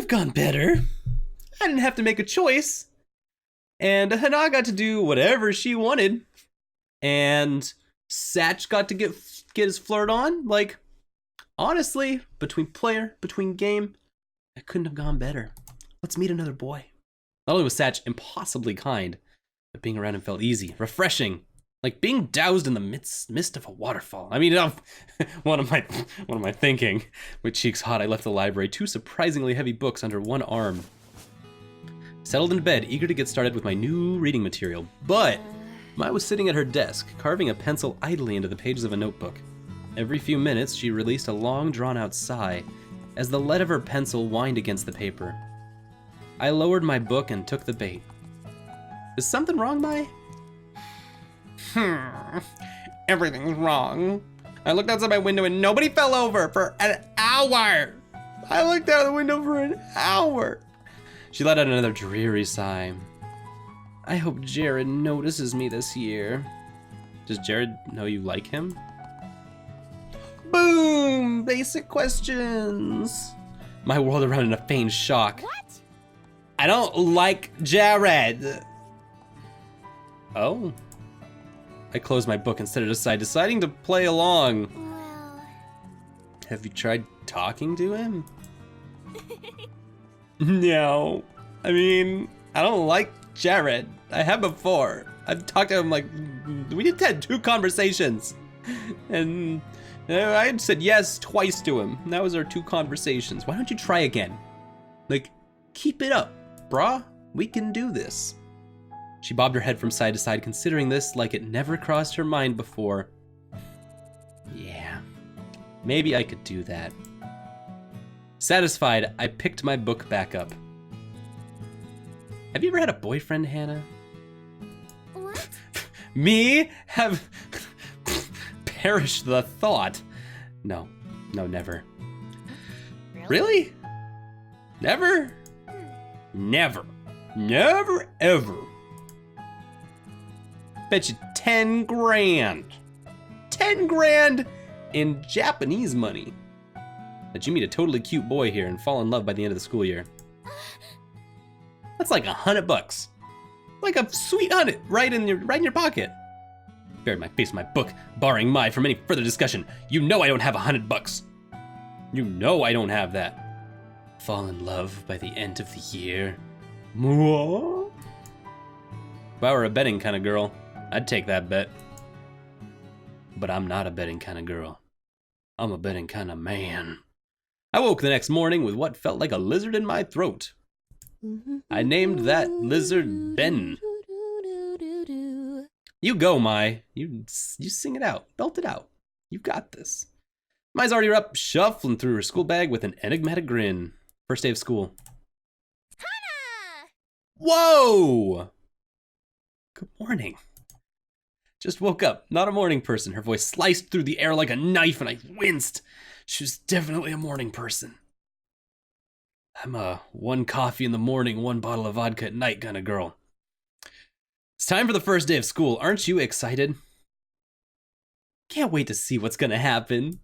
have gone better. I didn't have to make a choice. And Hana got to do whatever she wanted. And Satch got to get his flirt on. Like, honestly, between game, I couldn't have gone better. Let's meet another boy. Not only was Satch impossibly kind, but being around him felt easy, refreshing, like being doused in the mist of a waterfall. I mean, what am I thinking? With cheeks hot, I left the library, 2 surprisingly heavy books under one arm. Settled in bed, eager to get started with my new reading material, but Mai was sitting at her desk, carving a pencil idly into the pages of a notebook. Every few minutes, she released a long, drawn-out sigh as the lead of her pencil whined against the paper. I lowered my book and took the bait. Is something wrong, Mai? Everything's wrong. I looked outside my window and nobody fell over for an hour. I looked out the window for an hour. She let out another dreary sigh. I hope Jared notices me this year. Does Jared know you like him? Boom! Basic questions. My world around in a feigned shock. What? I don't like Jared. Oh. I closed my book and set it aside, deciding to play along. Well... Have you tried talking to him? No. I mean, I don't like Jared. I have before. I've talked to him like, we just had 2 conversations. And I had said yes twice to him. And that was our 2 conversations. Why don't you try again? Like, keep it up, brah. We can do this. She bobbed her head from side to side, considering this like it never crossed her mind before. Yeah, maybe I could do that. Satisfied, I picked my book back up. Have you ever had a boyfriend, Hannah? What? Me? Have perished the thought. No, never. Really? Never? Never, ever. Bet you 10 grand. 10 grand in Japanese money. That you meet a totally cute boy here and fall in love by the end of the school year. That's like $100. Like a sweet 100 right in your pocket. Buried my face in my book, barring Mai from any further discussion. You know I don't have $100. You know I don't have that. Fall in love by the end of the year. What? If I were a betting kind of girl, I'd take that bet. But I'm not a betting kind of girl. I'm a betting kind of man. I woke the next morning with what felt like a lizard in my throat. I named that lizard Ben. You go, Mai. You sing it out. Belt it out. You got this. Mai's already up, shuffling through her school bag with an enigmatic grin. First day of school. Hana! Whoa! Good morning. Just woke up, not a morning person. Her voice sliced through the air like a knife and I winced. She was definitely a morning person. I'm a 1 coffee in the morning, 1 bottle of vodka at night kind of girl. It's time for the first day of school. Aren't you excited? Can't wait to see what's gonna happen.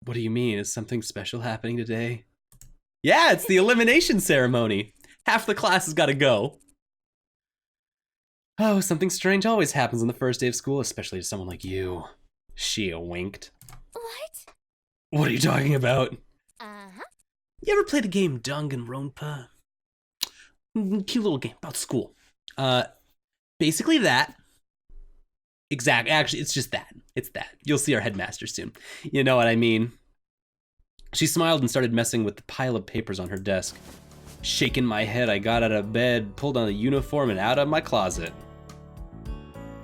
What do you mean? Is something special happening today? Yeah, it's the elimination ceremony. Half the class has gotta go. Oh, something strange always happens on the first day of school, especially to someone like you. She winked. What? What are you talking about? Uh-huh. You ever play the game Danganronpa? Cute little game about school. Basically that. Exactly. Actually, it's just that. It's that. You'll see our headmaster soon. You know what I mean. She smiled and started messing with the pile of papers on her desk. Shaking my head, I got out of bed, pulled on the uniform, and out of my closet.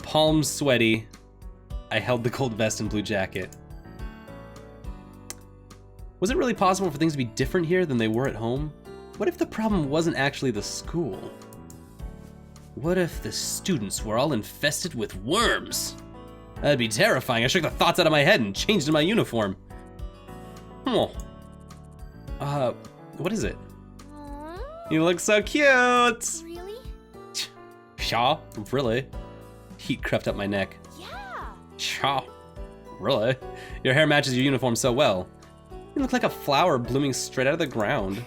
Palms sweaty, I held the cold vest and blue jacket. Was it really possible for things to be different here than they were at home? What if the problem wasn't actually the school? What if the students were all infested with worms? That'd be terrifying. I shook the thoughts out of my head and changed in my uniform. Oh. What is it? You look so cute! Really? Shaw, really? Heat crept up my neck. Yeah. Shaw, really? Your hair matches your uniform so well. You look like a flower blooming straight out of the ground.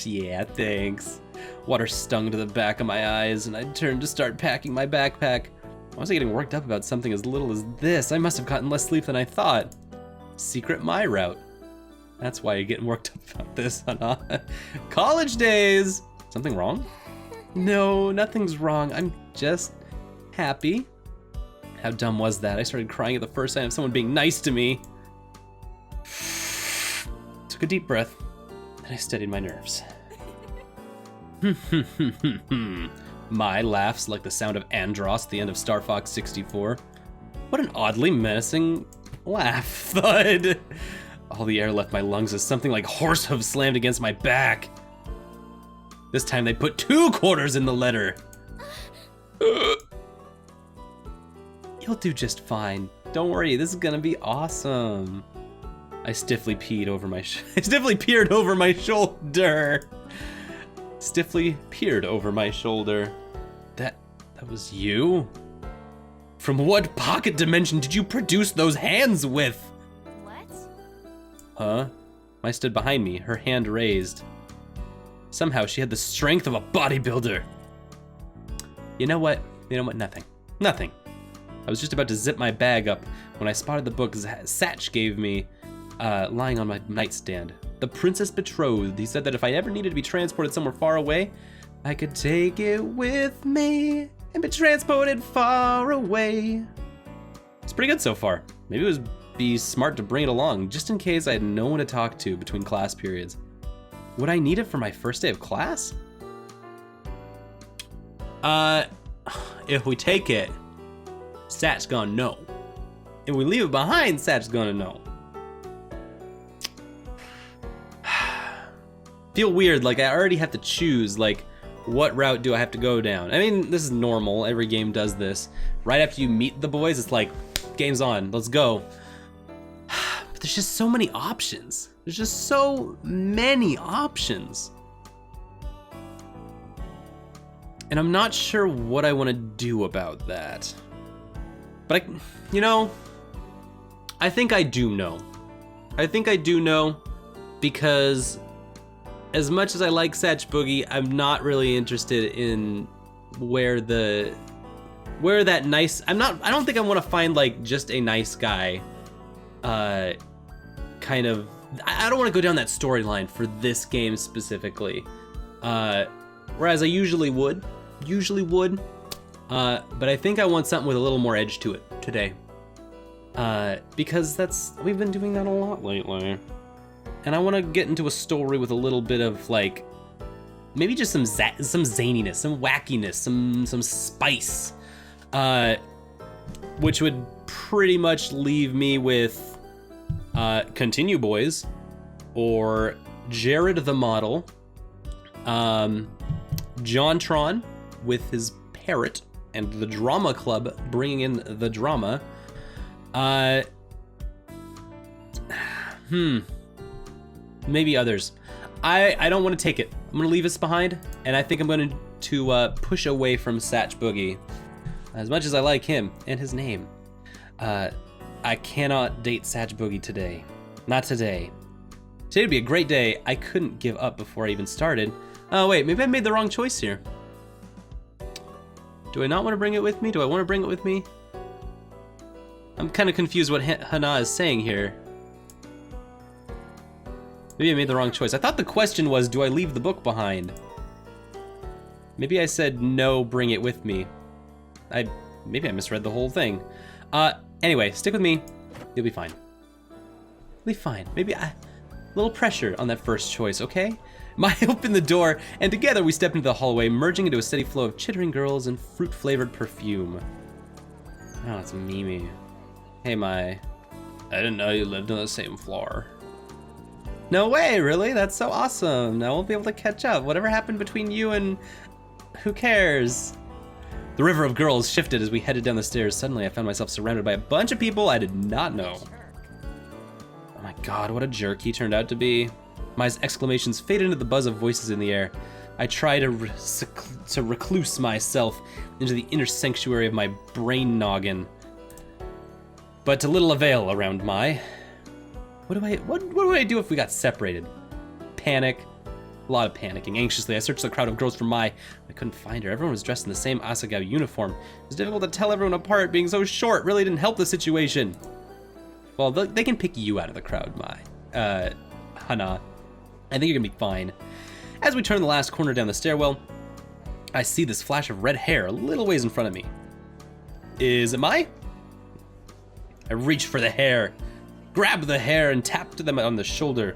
Yeah, thanks. Water stung to the back of my eyes, and I turned to start packing my backpack. Why was I getting worked up about something as little as this? I must have gotten less sleep than I thought. Secret my route. That's why you're getting worked up about this, Hana. College days! Something wrong? No, nothing's wrong. I'm just happy. How dumb was that? I started crying at the first sign of someone being nice to me. Took a deep breath, and I steadied my nerves. My laughs like the sound of Andros at the end of Star Fox 64. What an oddly menacing laugh, thud. All the air left my lungs as something like horse hooves slammed against my back. This time they put 2 quarters in the letter. You'll do just fine. Don't worry, this is gonna be awesome. I stiffly peered over my shoulder. Stiffly peered over my shoulder. That was you? From what pocket dimension did you produce those hands with? What? Huh? Mai stood behind me, her hand raised. Somehow she had the strength of a bodybuilder. You know what? Nothing. Nothing. I was just about to zip my bag up when I spotted the book Satch gave me lying on my nightstand. The Princess Betrothed. He said that if I ever needed to be transported somewhere far away, I could take it with me and be transported far away. It's pretty good so far. Maybe it would be smart to bring it along, just in case I had no one to talk to between class periods. Would I need it for my first day of class? If we take it, Sat's gonna know. If we leave it behind, Sat's gonna know. Feel weird, like I already have to choose, like, what route do I have to go down? I mean, this is normal, every game does this. Right after you meet the boys, it's like, game's on, let's go. But there's just so many options. There's just so many options. And I'm not sure what I want to do about that. But I think I do know. I think I do know because as much as I like Satch Boogie, I'm not really interested in where that nice, I don't think I want to find like just a nice guy kind of, I don't want to go down that storyline for this game specifically. Whereas I usually would. But I think I want something with a little more edge to it today. Because we've been doing that a lot lately. And I want to get into a story with a little bit of like, maybe just some zaniness, some wackiness, some spice. Which would pretty much leave me with Continue Boys, or Jared the Model, JonTron with his parrot, and the Drama Club bringing in the drama. Maybe others. I don't want to take it. I'm gonna leave this behind, and I think I'm going to push away from Satch Boogie. As much as I like him and his name, I cannot date Satch Boogie today. Not today. Today would be a great day. I couldn't give up before I even started. Oh wait, maybe I made the wrong choice here. Do I not want to bring it with me? Do I want to bring it with me? I'm kind of confused what Hana is saying here. Maybe I made the wrong choice. I thought the question was, do I leave the book behind? Maybe I said no, bring it with me. Maybe I misread the whole thing. Anyway, stick with me. You'll be fine. You'll be fine. Maybe a little pressure on that first choice, okay? Mai opened the door, and together we stepped into the hallway, merging into a steady flow of chittering girls and fruit-flavored perfume. Oh, it's Mimi. Hey, Mai. I didn't know you lived on the same floor. No way, really? That's so awesome. Now we'll be able to catch up. Whatever happened between you and... who cares? The river of girls shifted as we headed down the stairs. Suddenly, I found myself surrounded by a bunch of people I did not know. Oh my god, what a jerk he turned out to be. Mai's exclamations faded into the buzz of voices in the air. I tried to recluse myself into the inner sanctuary of my brain noggin. But to little avail around Mai. What do I do if we got separated? Panic, A lot of panicking. Anxiously, I searched the crowd of girls for Mai. I couldn't find her. Everyone was dressed in the same Asagao uniform. It was difficult to tell everyone apart. Being so short really didn't help the situation. Well, they can pick you out of the crowd, Mai. Hana. I think you're gonna be fine. As we turn the last corner down the stairwell, I see this flash of red hair a little ways in front of me. Is it Mai? I reach for the hair, grab the hair, and tap to them on the shoulder.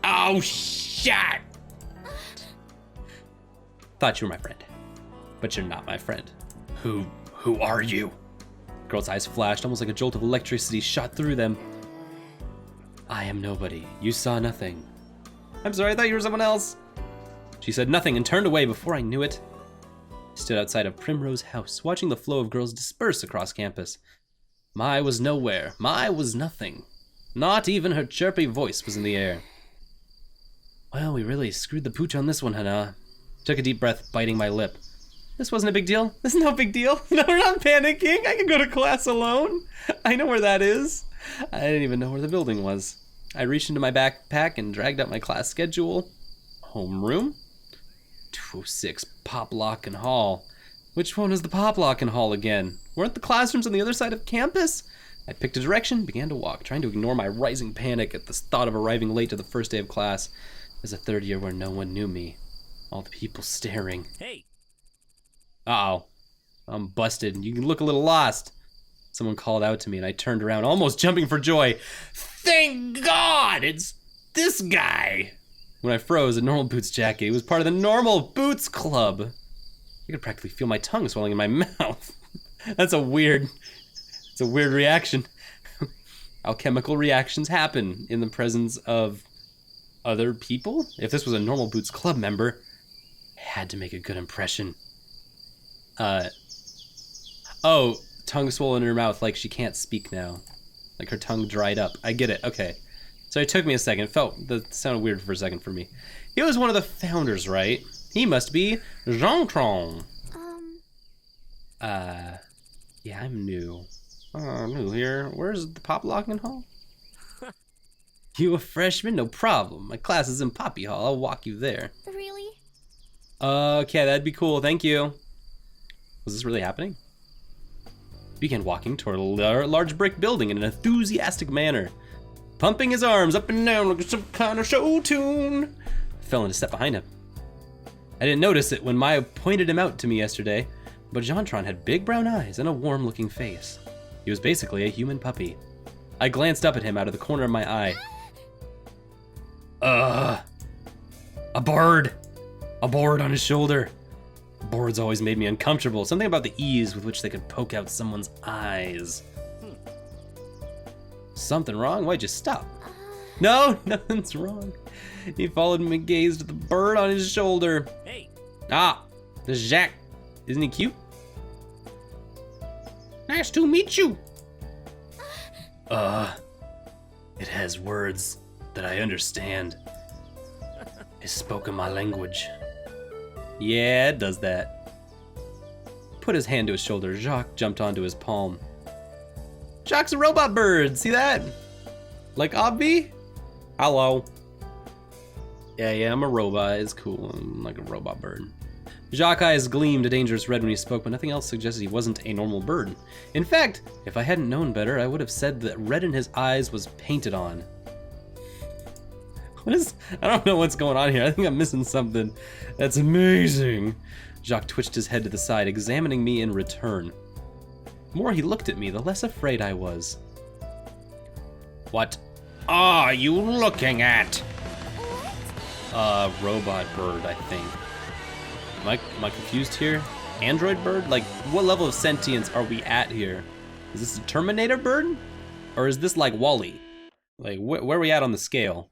Oh, shit! Thought you were my friend, but you're not my friend. Who are you? The girl's eyes flashed, almost like a jolt of electricity shot through them. I am nobody. You saw nothing. I'm sorry, I thought you were someone else. She said nothing and turned away before I knew it. I stood outside of Primrose House, watching the flow of girls disperse across campus. Mai was nowhere. Mai was nothing. Not even her chirpy voice was in the air. Well, we really screwed the pooch on this one, Hana. Took a deep breath, biting my lip. This wasn't a big deal. This is no big deal. No, we're not panicking. I can go to class alone. I know where that is. I didn't even know where the building was. I reached into my backpack and dragged out my class schedule. Homeroom? 206 Poplock and Hall. Which one is the Poplock and Hall again? Weren't the classrooms on the other side of campus? I picked a direction, began to walk, trying to ignore my rising panic at the thought of arriving late to the first day of class. As a third year where no one knew me. All the people staring. Hey! Uh-oh. I'm busted. You can look a little lost. Someone called out to me and I turned around, almost jumping for joy. Thank God! It's this guy! When I froze, a Normal Boots jacket. He was part of the Normal Boots Club. I could practically feel my tongue swelling in my mouth. It's a weird reaction. Alchemical reactions happen in the presence of other people? If this was a Normal Boots Club member, I had to make a good impression. Oh, tongue swollen in her mouth like she can't speak now. Like her tongue dried up. I get it, okay. So it took me a second. That sounded weird for a second for me. He was one of the founders, right? He must be JonTron. Yeah, I'm new. New here. Where's the Poplock and Hall? You a freshman? No problem. My class is in Poppy Hall. I'll walk you there. Really? Okay, that'd be cool. Thank you. Was this really happening? He began walking toward a large brick building in an enthusiastic manner, pumping his arms up and down like some kind of show tune. I fell in a step behind him. I didn't notice it when Maya pointed him out to me yesterday, but JonTron had big brown eyes and a warm-looking face. He was basically a human puppy. I glanced up at him out of the corner of my eye. A bird. A board on his shoulder. Boards always made me uncomfortable. Something about the ease with which they could poke out someone's eyes. Something wrong? Why'd you stop? No, nothing's wrong. He followed me and gazed at the bird on his shoulder. Hey! Ah, this is Jack. Isn't he cute? Nice to meet you. It has words that I understand. It spoke in my language. Yeah, it does that. Put his hand to his shoulder. Jacques jumped onto his palm. Jacques' a robot bird. See that? Like Obby? Hello. Yeah, I'm a robot. It's cool. I'm like a robot bird. Jacques' eyes gleamed a dangerous red when he spoke, but nothing else suggested he wasn't a normal bird. In fact, if I hadn't known better, I would have said that red in his eyes was painted on. I don't know what's going on here. I think I'm missing something. That's amazing. Jacques twitched his head to the side, examining me in return. The more he looked at me, the less afraid I was. What are you looking at? Robot bird, I think. Am I confused here? Android bird? Like, what level of sentience are we at here? Is this a Terminator bird? Or is this like WALL-E? Like, where are we at on the scale?